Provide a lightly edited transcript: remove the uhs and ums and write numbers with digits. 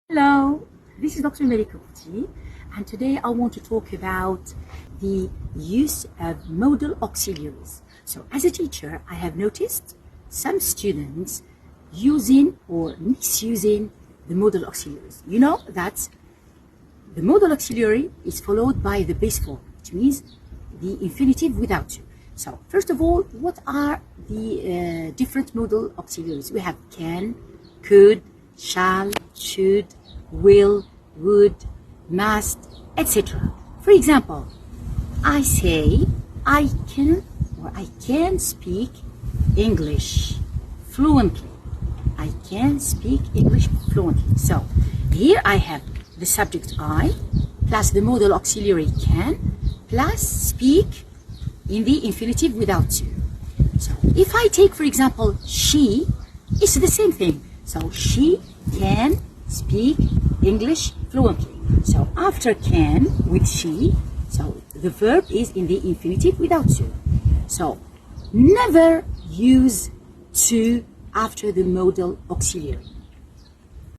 Hello, this is Dr. Malika, and today I want to talk about the use of modal auxiliaries. So as a teacher, I have noticed some students using or misusing the modal auxiliaries. You know that the modal auxiliary is followed by the base form, which means the infinitive without to. So first of all, what are the different modal auxiliaries? We have can, could, shall, should, will, would, must, etc. For example, I say I can speak English fluently. I can speak English fluently. So here I have the subject I plus the modal auxiliary can plus speak in the infinitive without to. So if I take, for example, she, it's the same thing. So she can speak English fluently. So after can with she, so the verb is in the infinitive without to. So never use to after the modal auxiliary.